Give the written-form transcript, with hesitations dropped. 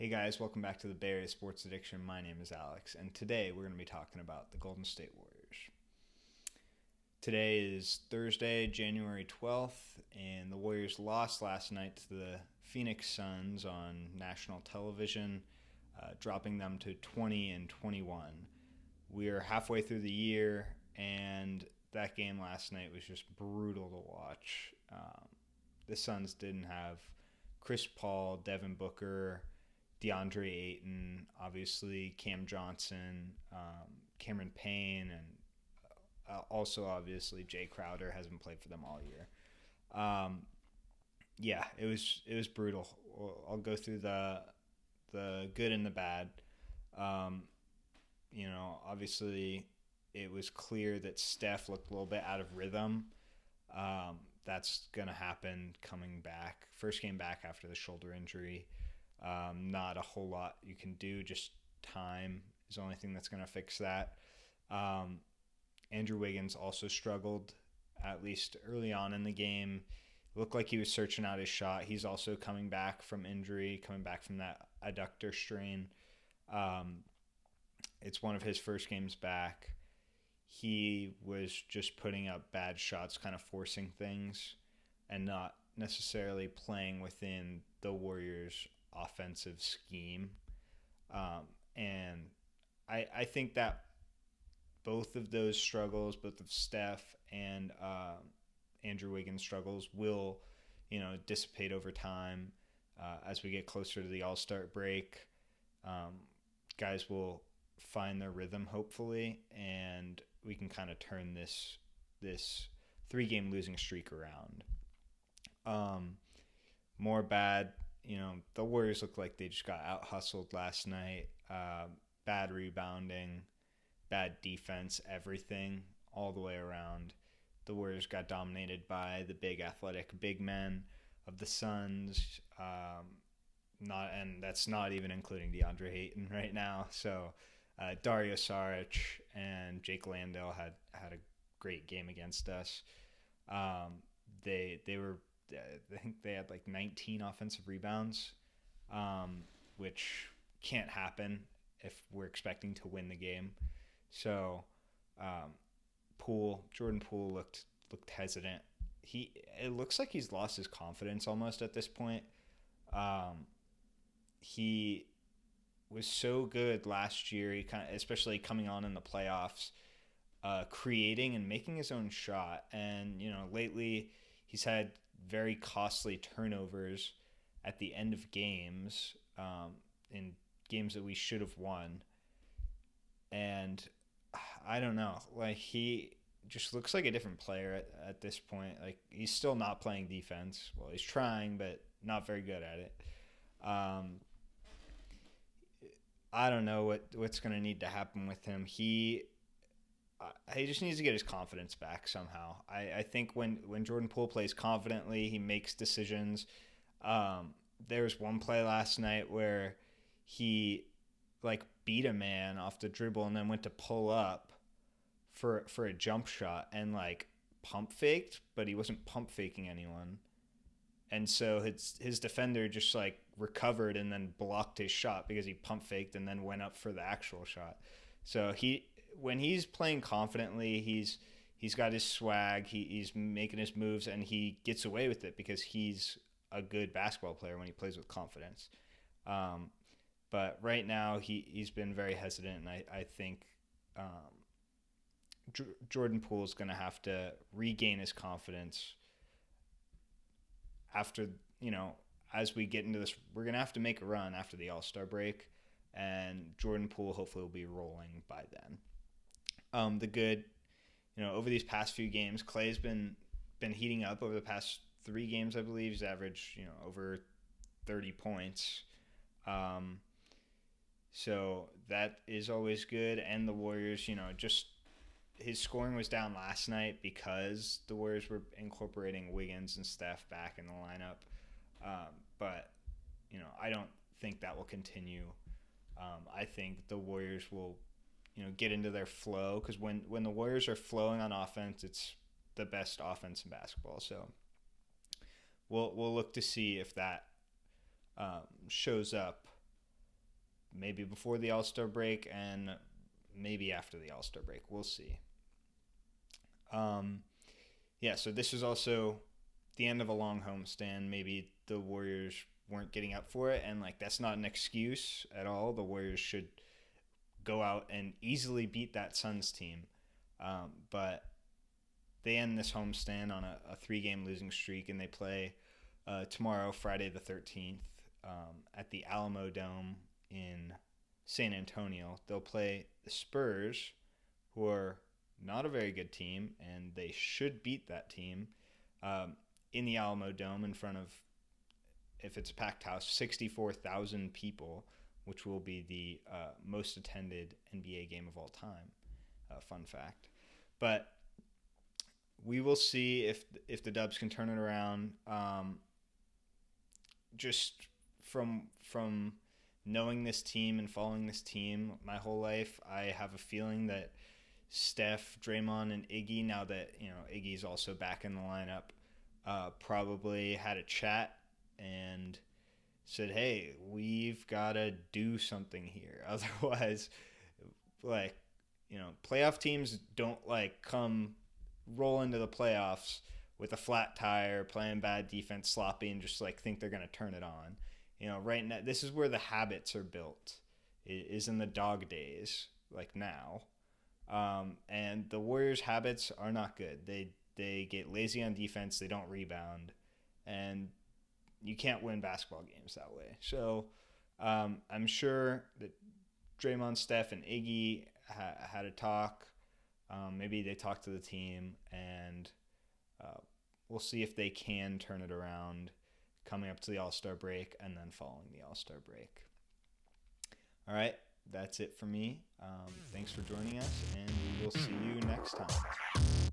Hey guys, welcome back to the Bay Area Sports Addiction. My name is Alex, and today we're going to be talking about the Golden State Warriors. Today is Thursday, January 12th, and the Warriors lost last night to the Phoenix Suns on national television, dropping them to 20-21. We are halfway through the year, and that game last night was just brutal to watch. The Suns didn't have Chris Paul, Devin Booker, DeAndre Ayton, obviously Cam Johnson, Cameron Payne, and also obviously Jay Crowder hasn't played for them all year. Yeah, it was brutal. I'll go through the good and the bad. Um, Obviously it was clear that Steph looked a little bit out of rhythm. That's gonna happen coming back, first game back after the shoulder injury. Not a whole lot you can do. Just time is the only thing that's going to fix that. Um, Andrew Wiggins also struggled, at least early on in the game. Looked like he was searching out his shot. He's also coming back from injury, coming back from that adductor strain. Um, it's one of his first games back. He was just putting up bad shots, kind of forcing things, and not necessarily playing within the Warriors' offensive scheme. And I think that both of those struggles, both of Steph and Andrew Wiggins' struggles, will dissipate over time as we get closer to the All-Star break. Um, Guys will find their rhythm hopefully, and we can kind of turn this 3-game losing streak around. Um, More bad, the Warriors look like they just got out hustled last night. Bad rebounding, bad defense, everything all the way around. The Warriors got dominated by the big athletic big men of the Suns. And that's not even including DeAndre Ayton right now. So Dario Saric and Jake Landale had a great game against us. They were, I think they had like 19 offensive rebounds, which can't happen if we're expecting to win the game. So Jordan Poole looked hesitant. It looks like he's lost his confidence almost at this point. He was so good last year. He kind of, especially coming on in the playoffs, creating and making his own shot. And lately he's had very costly turnovers at the end of games, in games that we should have won. And I don't know, like he just looks like a different player at this point. Like he's still not playing defense. Well, he's trying, but not very good at it. Um, I don't know what's going to need to happen with him. He just needs to get his confidence back somehow. I think when Jordan Poole plays confidently, he makes decisions. There was one play last night where he like beat a man off the dribble and then went to pull up for a jump shot and like pump faked, but he wasn't pump faking anyone. And so his defender just like recovered and then blocked his shot because he pump faked and then went up for the actual shot. So when he's playing confidently, he's got his swag, he's making his moves, and he gets away with it because he's a good basketball player when he plays with confidence. Um, but right now he's been very hesitant, and I think Jordan Poole is going to have to regain his confidence after, as we get into this. We're going to have to make a run after the All-Star break, and Jordan Poole hopefully will be rolling by then. The good, over these past few games, Clay's been heating up over the past 3 games, I believe. He's averaged, over 30 points. So that is always good. And the Warriors, just his scoring was down last night because the Warriors were incorporating Wiggins and Steph back in the lineup. But I don't think that will continue. I think the Warriors will, get into their flow, because when the Warriors are flowing on offense, it's the best offense in basketball. So we'll look to see if that shows up maybe before the All-Star break and maybe after the All-Star break. We'll see. Yeah, so this is also the end of a long homestand. Maybe the Warriors weren't getting up for it, and like that's not an excuse at all. The Warriors should go out and easily beat that Suns team, but they end this homestand on a 3-game losing streak, and they play tomorrow, Friday the 13th, at the Alamo Dome in San Antonio. They'll play the Spurs, who are not a very good team, and they should beat that team in the Alamo Dome in front of, if it's a packed house, 64,000 people, which will be the most attended NBA game of all time. Fun fact. But we will see if the Dubs can turn it around. Just from knowing this team and following this team my whole life, I have a feeling that Steph, Draymond, and Iggy, now that Iggy's also back in the lineup, probably had a chat and said, "Hey, we've got to do something here. Otherwise, playoff teams don't come roll into the playoffs with a flat tire, playing bad defense, sloppy, and just think they're going to turn it on." Right now, this is where the habits are built. It is in the dog days, now. And the Warriors' habits are not good. They get lazy on defense. They don't rebound. And you can't win basketball games that way. So I'm sure that Draymond, Steph, and Iggy had a talk. Maybe they talked to the team, and we'll see if they can turn it around coming up to the All-Star break and then following the All-Star break. All right, that's it for me. Thanks for joining us, and we will see you next time.